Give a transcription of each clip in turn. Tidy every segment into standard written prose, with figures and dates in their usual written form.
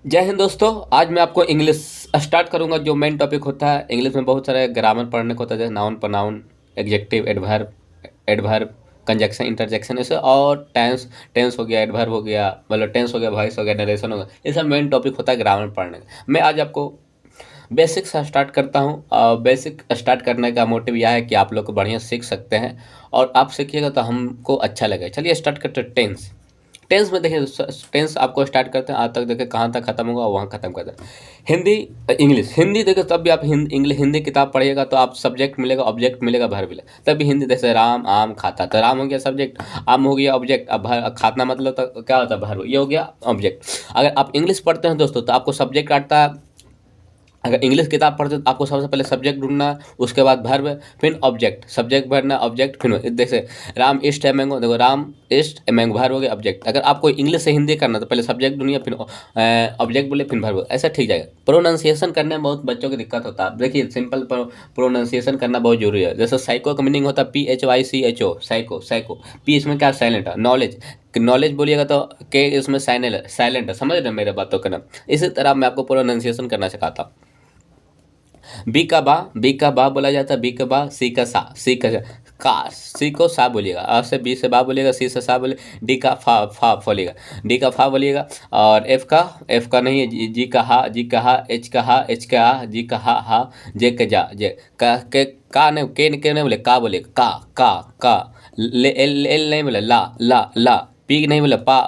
जय हिंद दोस्तों। आज मैं आपको इंग्लिश स्टार्ट करूंगा। जो मेन टॉपिक होता है इंग्लिश में, बहुत सारे ग्रामर पढ़ने को होता है, जैसे noun pronoun, adjective, adverb, adverb, conjunction, interjection, ऐसे। और टेंस, टेंस हो गया, एडवर्ब हो गया, मतलब टेंस हो गया, वॉइस हो गया, नरेशन हो गया। ये सब मेन टॉपिक होता है ग्रामर पढ़ने का। मैं आज आपको बेसिक से स्टार्ट करता हूँ। बेसिक स्टार्ट करने का मोटिव यह है कि आप लोग को बढ़िया सीख सकते हैं और आप सीखिएगा तो हमको अच्छा लगेगा। चलिए स्टार्ट करते हैं। टेंस। टेंस में देखिए, टेंस आपको स्टार्ट करते हैं, आज तक देखिए कहाँ तक खत्म होगा वहाँ खत्म करते हैं। हिंदी, इंग्लिश। हिंदी देखिए, तब भी आप इंग्लिश हिंदी किताब पढ़िएगा तो आप सब्जेक्ट मिलेगा, ऑब्जेक्ट मिलेगा, भर मिलेगा। तभी हिंदी, जैसे राम आम खाता, तो राम हो गया सब्जेक्ट, आम हो गया ऑब्जेक्ट, अब खातना मतलब तो क्या होता है, भर, ये हो गया ऑब्जेक्ट। अगर आप इंग्लिश पढ़ते हैं दोस्तों तो आपको सब्जेक्ट आता है। अगर इंग्लिश किताब पढ़ते हो तो आपको सबसे पहले सब्जेक्ट ढूंढना है, उसके बाद वर्ब, फिर ऑब्जेक्ट, सब्जेक्ट भरना, ऑब्जेक्ट, फिर जैसे राम ईस्ट है मैंगो, देखो Ram east a mango, verb हो गया, ऑब्जेक्ट। अगर आपको इंग्लिश से हिंदी करना तो पहले सब्जेक्ट ढूंढिए, फिर ऑब्जेक्ट बोले, फिर वर्ब, ऐसा ठीक जाएगा। प्रोनाउंसिएशन करने में बहुत बच्चों की दिक्कत होता है। देखिए सिंपल प्रोनाउंसिएशन करना बहुत जरूरी है। जैसे साइको का मीनिंग होता है PHYCHO, साइको, साइको। पी इसमें क्या साइलेंट है, नॉलेज, नॉलेज बोलिएगा तो के इसमें साइलेंट, साइलेंट है। समझ रहे हैं मेरे बातों का ना। इसी तरह मैं आपको प्रोनाउंसिएशन करना सिखाता हूँ। बी का बा बोला जाता है, बी का बा, सी का सा, सी का का, सी को सा बोलिएगा, अ से बी से बा बोलिएगा, सी से सा बोले, डी का फा बोलिएगा, डी का फा बोलिएगा। और एफ का नहीं है, जी का हा, जी का हा, एच का हा, एच का हा, जी का हा, जे का जा, जे का नहीं, के नहीं बोले, का बोले, का ले, एल नहीं बोले, ला, पी नहीं बोले, पा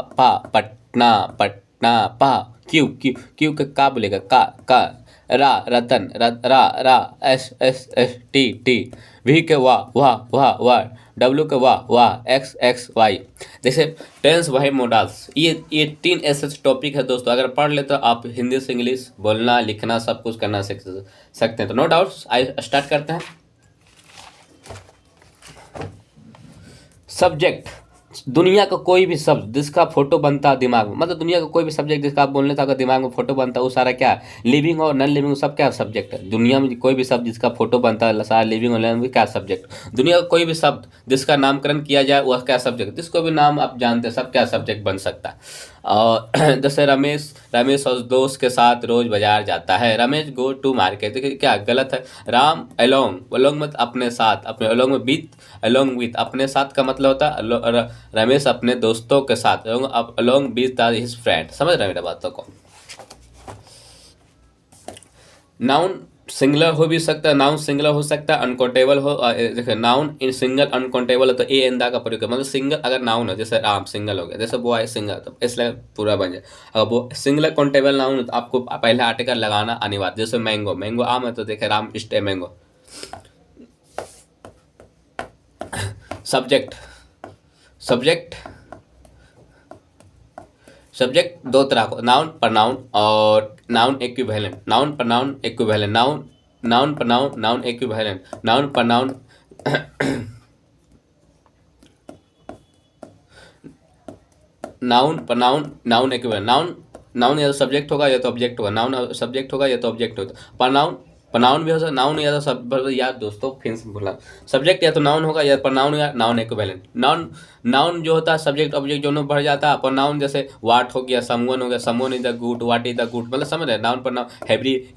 पटना, पटना पा, क्यू का बोलेगा, का रतन, रा, एस टी, वी के वाह, डब्ल्यू के वाह, एक्स वाई। जैसे टेंस, वाई, मोडाल्स, ये तीन ऐसे टॉपिक है दोस्तों। अगर पढ़ ले तो आप हिंदी से इंग्लिश बोलना, लिखना, सब कुछ करना सीख सकते हैं। तो नो डाउट्स, आई स्टार्ट करते हैं। सब्जेक्ट, दुनिया का कोई भी शब्द जिसका फोटो बनता है दिमाग में, मतलब दुनिया का कोई भी सब्जेक्ट जिसका आप बोलने था दिमाग में फोटो बनता है, वो सारा क्या है, लिविंग और नॉन लिविंग, सब क्या सब्जेक्ट है। दुनिया में कोई भी शब्द जिसका फोटो बनता है, सारा लिविंग और नॉन लिविंग, क्या सब्जेक्ट। दुनिया का कोई भी शब्द जिसका नामकरण किया जाए वह क्या सब्जेक्ट, जिसको भी नाम आप जानते हैं सब क्या सब्जेक्ट बन सकता है। और जैसे रमेश, रमेश और दोस्त के साथ रोज बाजार जाता है, रमेश गो टू मार्केट, देखिए क्या गलत है। राम अलोंग, अलोंग मत अपने साथ, अपने अलोंग में बीत, अलोंग विथ, अपने साथ का मतलब होता है रमेश अपने दोस्तों के साथ, अलोंग विथ हिज फ्रेंड। समझ रहे हैं मेरा बातों को। नाउन सिंगलर हो भी सकता है, नाउन सिंगलर हो सकता है, अनकाउंटेबल हो। देखिए नाउन इन सिंगल अनकाउंटेबल है तो ए एंदा का प्रयोग है, मतलब सिंगल अगर नाउन है, जैसे राम सिंगल हो गया, जैसे बॉय सिंगल, तो इसलिए पूरा बन जाए। अगर वो सिंगलर काउंटेबल नाउन है तो आपको पहले आर्टिकल लगाना अनिवार्य। जैसे मैंगो, मैंगो आम है तो देखे राम इष्ट मैंगो। सब्जेक्ट, सब्जेक्ट, सब्जेक्ट दो तरह को, नाउन प्रनाउन और noun equivalent, noun pronoun equivalent, noun, noun pronoun, noun equivalent, noun pronoun noun pronoun, noun equivalent. Noun, noun या तो सब्जेक्ट होगा या तो ऑब्जेक्ट होगा, नाउन सब्जेक्ट होगा या तो ऑब्जेक्ट होगा। प्रनाउन, प्रनाउन भी हो सकता है, नाउन या तो सब याद दोस्तों, फिर से बोला, सब्जेक्ट या तो नाउन होगा या प्रनाउन या नाउन इक्विवेलेंट। नाउन, नाउन जो होता है सब्जेक्ट ऑब्जेक्ट दोनों बढ़ जाता है। प्रनाउन जैसे वाट हो गया, समवन हो गया, someone is the good, what is the good, मतलब समझ रहे हैं। Noun pronoun,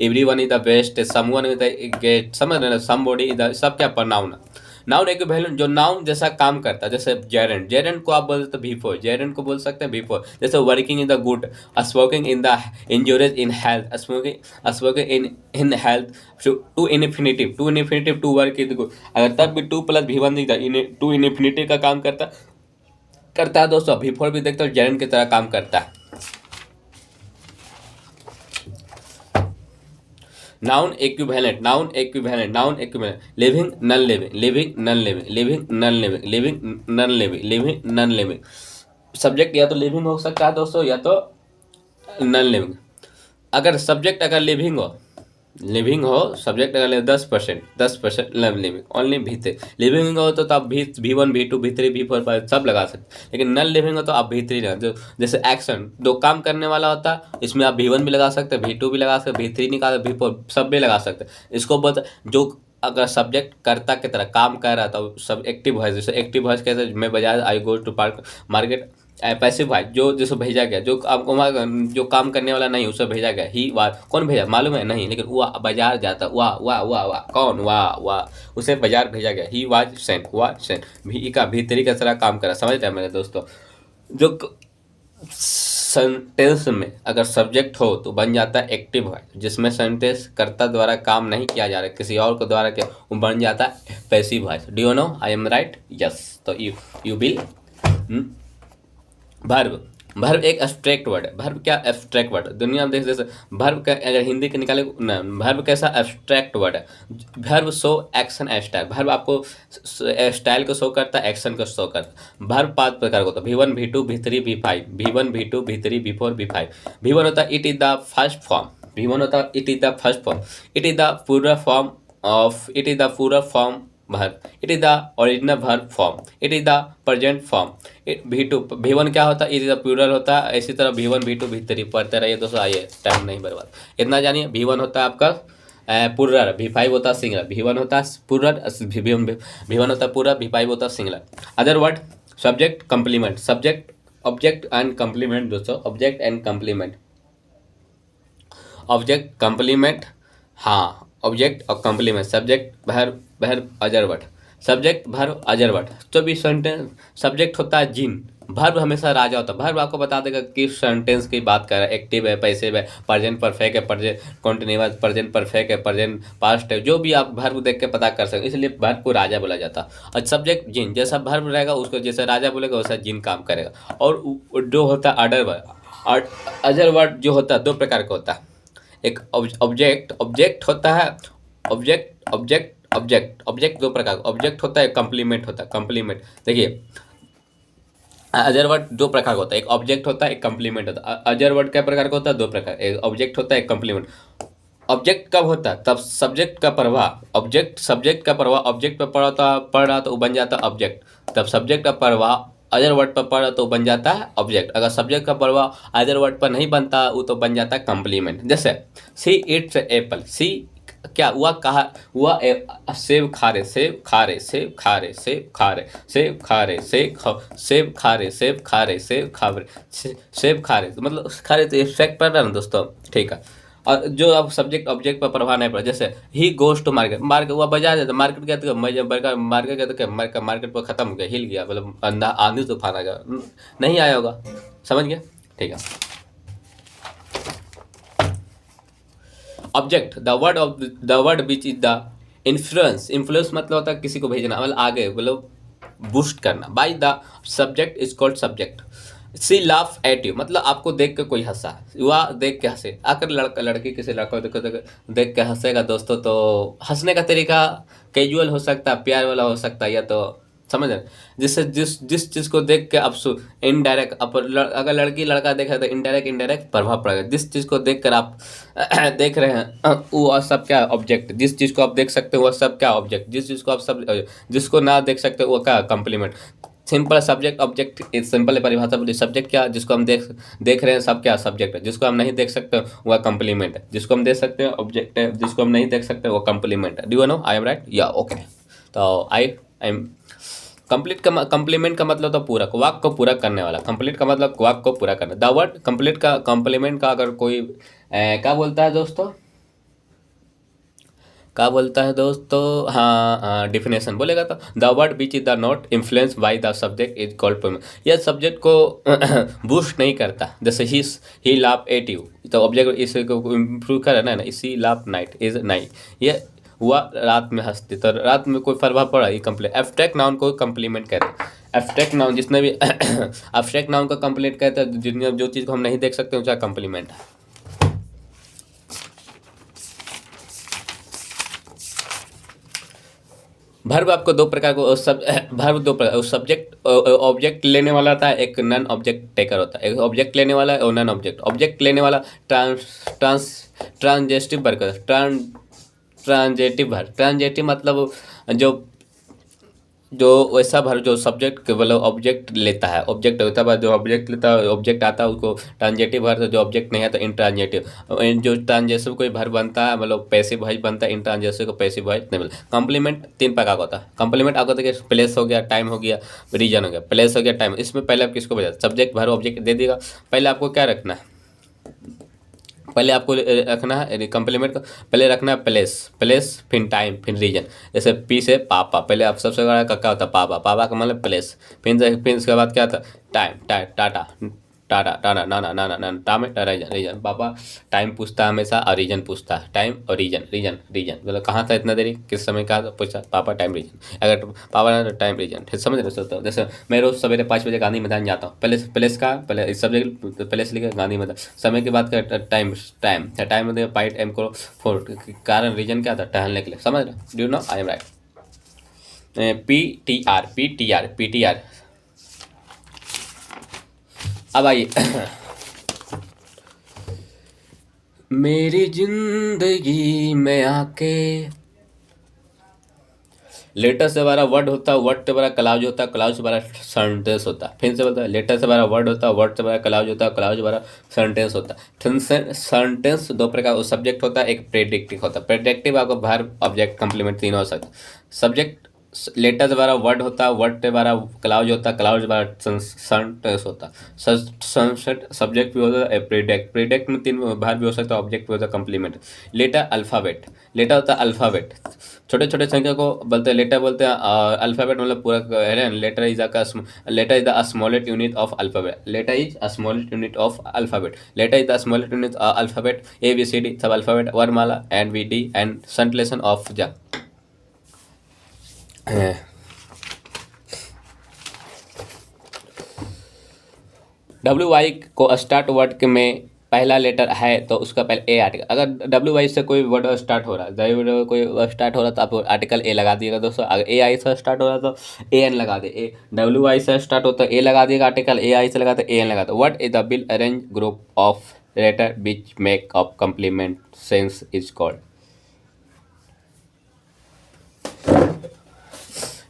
everyone is the best, someone is the great, समझ रहे हैं। समबॉडी इज द, सब क्या प्रनाउन है। नाउन इक्विवेलेंट जो नाउन जैसा काम करता है, जैसे जेरेंट, जेरेंट को आप बोल सकते हैं बिफोर, जेरेंट को बोल सकते हैं बिफोर। जैसे working in the good, smoking in the, injurious in health, smoking, smoking in health. To infinitive, to infinitive, to work in good, अगर तब भी टू प्लस भी वन दिखता है, टू इनफिनिटिव का काम करता है दोस्तों। बिफोर भी देखते हो जेरेंट की तरह काम करता है। Noun equivalent, noun equivalent, noun equivalent, living non living, living non living, living non living, living non living, living non living. Subject या तो लिविंग हो सकता है दोस्तों या तो नॉन लिविंग। अगर सब्जेक्ट अगर लिविंग हो, लिविंग हो सब्जेक्ट अगर 10%, 10% लिविंग, ओनली भीतर लिविंग हो तो आप V1 V2 V3 V4 सब लगा सकते। लेकिन नॉन लिविंग हो तो आप भीतरी लगा, जो जैसे एक्शन दो काम करने वाला होता है, इसमें आप V1 भी लगा सकते हैं, V2 भी लगा सकते हैं, V3 निकाल, V4 सब भी लगा सकते हैं। इसको बोलते जो अगर सब्जेक्ट कर्ता की तरह काम कर रहा था, सब एक्टिव वॉइस, जैसे एक्टिव वॉइस कैसे, मैं बाजार, I go to park market, passive voice जो जिसे भेजा गया, जो आपको जो काम करने वाला नहीं उसे भेजा गया। ही वाज, कौन भेजा मालूम है नहीं, लेकिन वह बाजार जाता, वाह वाह वाह वाह, कौन, वाह वाह, उसे बाजार भेजा गया। He was sent, was sent, भी का भीतरी का सारा काम करा। समझ रहे हैं मेरे दोस्तों। जो सेंटेंस में अगर सब्जेक्ट हो तो बन जाता है एक्टिव वॉइस, जिसमें सेंटेंस कर्ता द्वारा काम नहीं किया जा रहा, किसी और को द्वारा किया, वो बन जाता है passive voice. Do you know I am right? Yes. तो यू विल भर्व। भर्व एक एब्स्ट्रैक्ट वर्ड है। भर्व क्या एब्स्ट्रैक्ट वर्ड है? दुनिया में देख जैसे भर्व का अगर हिंदी के निकाले ना, भर्व कैसा एब्स्ट्रैक्ट वर्ड है। Verb show action style. Verb आपको स्टाइल को शो करता है, एक्शन को शो करता है। भर्व 5 प्रकार का होता है। V1 V2 V3 V5। V1 V2 V3 V4 V5। V1 होता है it is the first form. V1 होता है it is the first form. It is the पूरा form of, it is the पूरा form verb, it is the original verb form, it is the present form। V2 V1 क्या होता है? it is the plural होता है। इसी तरह V1 V2 V3 पढ़ते रहिए दोस्तों, आइए टाइम नहीं बर्बाद, इतना जानिए। V1 होता है आपका प्लूरल, V5 होता है सिंगुलर। V1 होता है प्लूरल, V1 होता है प्लूरल, V5 होता है singular. Other word subject complement, subject object and complement दोस्तों, object and complement, object complement, हाँ ऑब्जेक्ट और complement, subject verb verb other word, subject verb other word. तो भी सेंटेंस सब्जेक्ट होता है जिन, वर्ब हमेशा राजा होता है। वर्ब आपको बता देगा किस सेंटेंस की बात कर रहा है, एक्टिव है, पैसिव है, प्रेजेंट परफेक्ट है, प्रेजेंट कॉन्टिन्यूअस, प्रेजेंट परफेक्ट है, प्रेजेंट पास्ट है, जो भी आप वर्ब देख के पता कर सकते, इसलिए वर्ब को राजा बोला जाता है। और सब्जेक्ट जिन, जैसा वर्ब रहेगा उसको जैसे राजा बोलेगा वैसा जिन काम करेगा। और जो होता है अदर वर्ड, अदर वर्ड जो होता है 2 प्रकार का होता है। एक ऑब्जेक्ट, ऑब्जेक्ट होता है ऑब्जेक्ट, ऑब्जेक्ट ऑब्जेक्ट, ऑब्जेक्ट 2 प्रकार का ऑब्जेक्ट होता है, कंप्लीमेंट होता है। कंप्लीमेंट देखिए, अदर वर्ड 2 प्रकार का होता है, एक ऑब्जेक्ट होता है, एक कंप्लीमेंट होता है। अदर वर्ड क्या प्रकार का होता है? 2 प्रकार, एक ऑब्जेक्ट होता है, एक कंप्लीमेंट। ऑब्जेक्ट कब होता है? तब सब्जेक्ट का प्रभाव, ऑब्जेक्ट सब्जेक्ट का प्रभाव ऑब्जेक्ट पर पड़ रहा तो वो बन जाता है ऑब्जेक्ट। तब सब्जेक्ट का प्रभाव अदर वर्ड पर पड़ रहा तो बन जाता है ऑब्जेक्ट। अगर सब्जेक्ट का प्रभाव अदर वर्ड पर नहीं बनता वो तो बन जाता है कंप्लीमेंट। जैसे सी इट्स एप्पल, सी क्या हुआ, कहा हुआ सेब खा रहे, सेब खा रहे, सेब खा रहे, सेब खा रहे, सेब खा रहे, सेब खा रहे, सेब खा रहे, सेब खा रहे, सेब खा रहे, तो मतलब खा रहे तो इफेक्ट पड़ रहा है ना दोस्तों, ठीक है। और जो अब सब्जेक्ट ऑब्जेक्ट पर प्रभाव नहीं पड़ा, जैसे ही गोज टू मार्केट, मार्केट हुआ बाजार जाता, मार्केट गया तो मार्केट गया तो क्या, मार्केट पर खत्म हो गया, हिल गया, मतलब अंधा आंधी तूफान आ गया, नहीं आया होगा, समझ गया, ठीक है। Object the word which is the influence, influence मतलब होता है किसी को भेजना, मतलब आगे, मतलब बूस्ट करना। By the subject is called subject. See laugh at you, मतलब आपको देख के कोई हंसा, वह देख के हंसे। आकर लड़का लड़की किसी लड़का को देख के हंसेगा दोस्तों, तो हंसने का तरीका कैजुअल हो सकता है, प्यार वाला हो सकता है, या तो समझ रहे, जिससे जिस चीज़ को देख के आप इनडायरेक्ट, अगर लड़की लड़का देखे तो इनडायरेक्ट प्रभाव पड़ेगा। जिस चीज़ को देख कर आप देख रहे हैं वो सब क्या ऑब्जेक्ट, जिस चीज़ को आप देख सकते हो वह सब क्या ऑब्जेक्ट, जिस चीज़ को आप सब जिसको ना देख सकते वो क्या complement. Simple subject object, simple परिभाषा बोली, सब्जेक्ट क्या, जिसको हम देख रहे हैं सब क्या सब्जेक्ट है, जिसको हम नहीं देख सकते वह कंप्लीमेंट है, जिसको हम देख सकते हैं ऑब्जेक्ट है, जिसको हम नहीं देख सकते वो कंप्लीमेंट है। Do you know I am right? या ओके। तो आई एम कंप्लीट का कंप्लीमेंट का मतलब तो पूरा वाक्य को पूरा करने वाला, कंप्लीट का मतलब वाक्य को पूरा करना। द वर्ड कंप्लीट का कंप्लीमेंट का अगर कोई क्या बोलता है दोस्तों, क्या बोलता है दोस्तों, हाँ डिफिनेशन बोलेगा तो the word which is the not influence by the subject is called pronoun. यह सब्जेक्ट को बूस्ट नहीं करता, जैसे ही लाफ एट यू, तो ऑब्जेक्ट इसको इम्प्रूव कर ना, इसी लाफ नाइट इज नाइट, ये हुआ रात में हंसती, तो रात में कोई प्रभाव पड़ा, ये कंप्लीट। एब्स्ट्रैक्ट नाउन को कंप्लीमेंट कहते हैं। एब्स्ट्रैक्ट नाउन जिसने भी एब्स्ट्रैक्ट नाउन को कंप्लीट कहते हैं, जितने जो चीज़ को हम नहीं देख सकते उसका कंप्लीमेंट है। वर्ब आपको 2 प्रकार को वर्ब 2 प्रकार, सब्जेक्ट ऑब्जेक्ट लेने वाला था, एक नॉन ऑब्जेक्ट टेकर होता है। एक ऑब्जेक्ट लेने वाला है और नॉन ऑब्जेक्ट। ऑब्जेक्ट लेने वाला ट्रांजेस्टिव वर्ब, ट्रांजेटिव वर्ब, ट्रांजेटिव मतलब जो जो वैसा भर जो सब्जेक्ट केवल ऑब्जेक्ट लेता है, ऑब्जेक्ट होता है, जो ऑब्जेक्ट लेता है ऑब्जेक्ट आता है उसको ट्रांजेटिव भर, जो ऑब्जेक्ट नहीं है तो इंट्रांजेटिव। जो ट्रांजेसिव कोई भर बनता है मतलब पैसिव वॉइस बनता है, इंट्रांजेसिव को पैसिव वॉइस नहीं मिलता। कॉम्प्लीमेंट तीन प्रकार का होता है। कॉम्प्लीमेंट आपको देखिए प्लेस हो गया, टाइम हो गया, रीजन हो गया। प्लेस हो गया, टाइम, इसमें पहले आप किसको बजा सब्जेक्ट भर ऑब्जेक्ट दे देगा। पहले आपको क्या रखना है, पहले आपको रखना है कम्प्लीमेंट का, पहले रखना है प्लेस, प्लेस फिर टाइम फिर रीजन। जैसे पी से पापा, पहले आप सबसे बड़ा का क्या होता है पापा, पापा का मतलब प्लेस, फिर उसके बाद क्या था टाइम, टाटा, टाटा टाटा नाना नाना नाना टाइम रीजन, रीजन पापा। टाइम पूछता है हमेशा और रीजन पूछता है, टाइम और रीजन, रीजन रीजन मतलब कहाँ था इतना देरी, किस समय का पूछता पापा, टाइम रीजन। अगर पापा ना तो टाइम रीजन, फिर समझ रहे हो। जैसे मैं रोज सवेरे 5 बजे गांधी मैदान जाता हूँ, पहले प्लेस का पहले सब्जेक्ट प्लेस लिखे गांधी मैदान, समय के बाद का टाइम, टाइम टाइम में पाई टाइम को फोर, कारण रीजन क्या था टहलने के लिए, समझ रहे, do know I am right. P T R. अब आइए मेरी जिंदगी में आके, लेटर से हमारा वर्ड होता है, वर्ड से हमारा क्लाउज होता है, क्लाउज से हमारा सेंटेंस होता है। फिर से बोलता है, लेटर से हमारा वर्ड होता है, वर्ड से हमारा क्लाउज होता है, क्लाउज से हमारा सेंटेंस होता है। सेंटेंस दो प्रकार सब्जेक्ट होता है, एक प्रेडिक्टिव होता है। प्रेडिक्टिव आपको वर्ब ऑब्जेक्ट कंप्लीमेंट तीनों हो सकता है। सब्जेक्ट लेटर से हमारा वर्ड होता है, वर्ड से हमारा क्लाउज होता है, क्लाउज हमारा सेंटेंस होता है। सब्जेक्ट भी होता है, प्रेडिक्ट, प्रेडिक्ट में तीन वर्ब भी हो सकता है, ऑब्जेक्ट भी होता है कंप्लीमेंट। लेटर अल्फ़ाबेट, लेटर होता है अल्फ़ाबेट, छोटे छोटे संख्या को बोलते हैं लेटर बोलते हैं। अल्फ़ाबेट मतलब पूरा है, letter is the smallest unit of alphabet, letter is a smallest unit of alphabet, letter is the smallest unit alphabet. A B C D सब अल्फ़ाबेट, वर्णमाला एंड वी डी एंड संश्लेषण of जा। W Y को start word के में पहला letter है तो उसका पहले ए आर्टिकल, अगर डब्ल्यू वाई से कोई वर्ड स्टार्ट हो रहा है, कोई स्टार्ट हो रहा है तो आप आर्टिकल ए लगा दिएगा दोस्तों। अगर ए आई से स्टार्ट हो रहा है तो ए एन लगा दे। ए डब्ल्यू आई से स्टार्ट होता है ए लगा दिएगा आर्टिकल, ए आई से लगाते ए एन लगाते। What is the bill arrange group of letter which make up complement sense is called.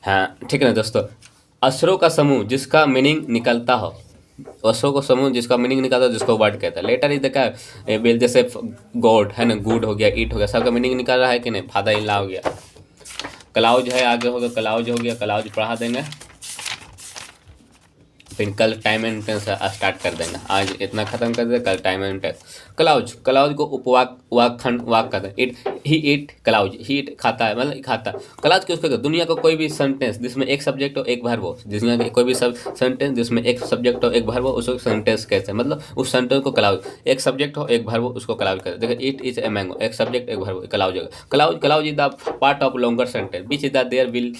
हाँ ठीक है ना दोस्तों, अक्षरों का समूह जिसका मीनिंग निकलता हो, अक्षरों का समूह जिसका मीनिंग निकलता है जिसको वर्ड कहता है। लेटर इज क्या है, जैसे गॉड है ना, गुड हो गया, ईट हो गया, सबका मीनिंग निकल रहा है कि नहीं, फादर इन लॉ हो गया। क्लाउज है आगे हो गया, क्लाउज हो गया, क्लाउज पढ़ा देंगे, फिर कल टाइम एंड टेंस स्टार्ट कर देंगे। आज इतना खत्म कर दे, कल time and tense. Clause, clause को उपवाक वाकखंड वाक कहते हैं। It he it clause, he it खाता है मतलब खाता है। क्लाउज किसको कहते हैं, दुनिया का कोई भी सेंटेंस जिसमें एक सब्जेक्ट हो एक वर्ब हो, दुनिया के कोई भी सेंटेंस जिसमें एक सब्जेक्ट हो एक वर्ब हो उसको सेंटेंस कहते हैं, मतलब उस सेंटेंस को क्लाउज। एक सब्जेक्ट हो एक वर्ब हो उसको क्लाउज कहते हैं। देखिए इट इज ए मैंगो, एक सब्जेक्ट एक वर्ब क्लाउज होगा। Clause, clause is the part of longer sentence which is the there will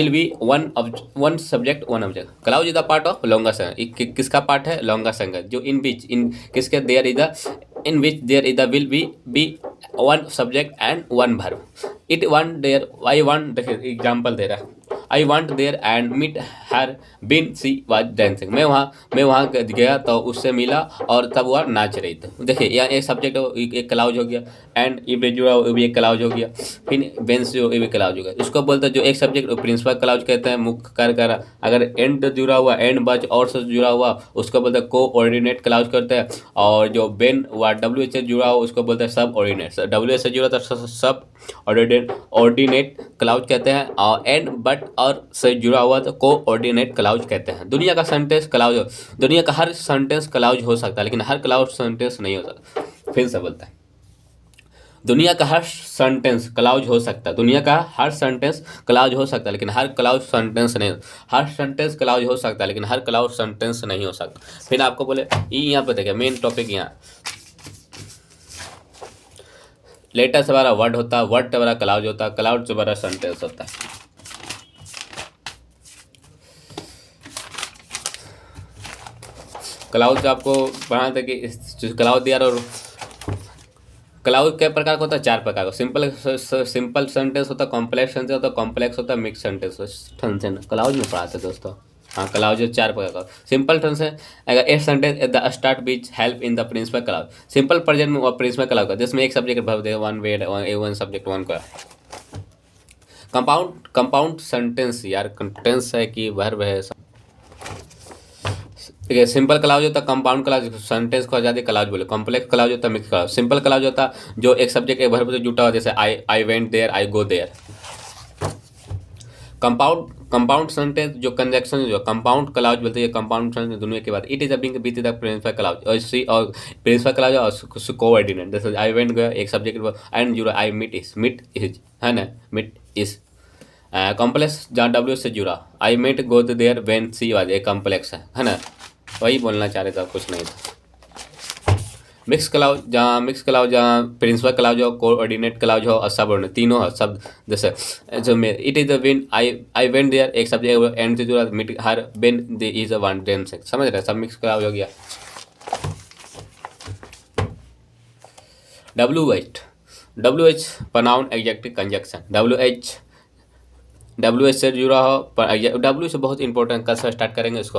be one subject one object. Clause is the part of longer sentence, किसका पार्ट है, longer sentence, जो in which in किसके there is the in which there is the will be one subject and one verb. It want there, I want, देखिए example दे रहा है, I want there and meet her bin see was dancing. मैं वहाँ गया तो उससे मिला और तब वह नाच रही थी। देखिए यहाँ एक सब्जेक्ट एक क्लाउज हो गया, एंड ये भी जुड़ा वो भी एक क्लाउज हो गया, फिर बेंस जो ये भी क्लाउज हो गया। इसको बोलते हैं जो एक सब्जेक्ट प्रिंसिपल क्लाउज कहते हैं, मुख्य कार्य कर। अगर एंड जुड़ा हुआ, एंड बच और से जुड़ा हुआ उसको बोलते हैं को ऑर्डिनेट क्लाउज करते हैं। और जो बेन व डब्ल्यू से जुड़ा हुआ उसको बोलते हैं सब ऑर्डिनेट। डब्ल्यू से जुड़ा था सब ऑर्डिनेट क्लाउज कहते हैं, और एंड बट और से जुड़ा हुआ तो को ऑर्डिनेट क्लाउज कहते हैं। दुनिया का सेंटेंस क्लाउज, दुनिया का हर सेंटेंस क्लाउज हो सकता है लेकिन हर क्लाउज सेंटेंस नहीं हो सकता। फिर से बोलता है, दुनिया का हर सेंटेंस क्लाउज हो सकता है, दुनिया का हर सेंटेंस क्लाउज हो सकता है लेकिन हर क्लाउज सेंटेंस नहीं। हर सेंटेंस क्लाउज हो सकता है लेकिन हर क्लाउज सेंटेंस नहीं हो सकता। फिर आपको बोले यहाँ पे देखिए मेन टॉपिक, यहाँ लेटर से हमारा वर्ड होता है, वर्ड से हमारा क्लाउज होता है, क्लाउड से हमारा सेंटेंस होता है। क्लाउड आपको पढ़ा था कि क्लाउड दिया, और क्लाउड के प्रकार का होता है, 4 प्रकार का। सिंपल सेंटेंस होता है, कॉम्प्लेक्स सेंटेंस होता है, कॉम्प्लेक्स होता है, मिक्स सेंटेंस। क्लाउड में पढ़ाते हैं दोस्तों। हाँ क्लाउज 4 प्रकार का। सिंपल टेंस है अगर a sentence at the start which help in the principal clause. Simple present में प्रिंसिपल क्लाउज का जिसमें एक सब्जेक्ट भर दे, वन वेड वन सब्जेक्ट वन का। कंपाउंड सेंटेंस यार, टेंस है कि वर्ब है। ठीक है, सिंपल क्लाउज होता है, कंपाउंड क्लाउज सेंटेंस को आजादी क्लाउज बोले, कॉम्प्लेक्स क्लाउज होता है मिक्स क्लाउज। सिंपल क्लाउज होता है जो एक सब्जेक्ट एक वर्ब से जुटा हुआ, जैसे I went there, I go there. Compound sentence जो कंजक्शन जो कंपाउंड क्लाउज बोलते हैं, कंपाउंड सेंटेंस दुनिया के बाद it is a being with the principal clause, और सी और प्रिंसिपल क्लाउज और कोऑर्डिनेट, जैसे आई वेंट गया एक सब्जेक्ट एंड जुड़ा, आई मीट इज है ना, मीट इज। कॉम्प्लेक्स जहाँ डब्ल्यू से जुड़ा, I met go there when she was, एक कॉम्प्लेक्स है ना, वही बोलना चाह रहे थे, कुछ नहीं था। मिक्स क्लाउज जहाँ प्रिंसिपल क्लाउज हो, कोऑर्डिनेट क्लाउज हो और सब तीनों हो शब्द, जैसे जो में it is the win, I went there एक सब्जेक्ट एंड से जुड़ा, meet her when they is a one them से, समझ रहे, सब मिक्स क्लाउज हो गया। W H pronoun adjective conjunction, W H से जुड़ा हो, डब्ल्यू से बहुत इंपॉर्टेंट, कल से स्टार्ट करेंगे इसको।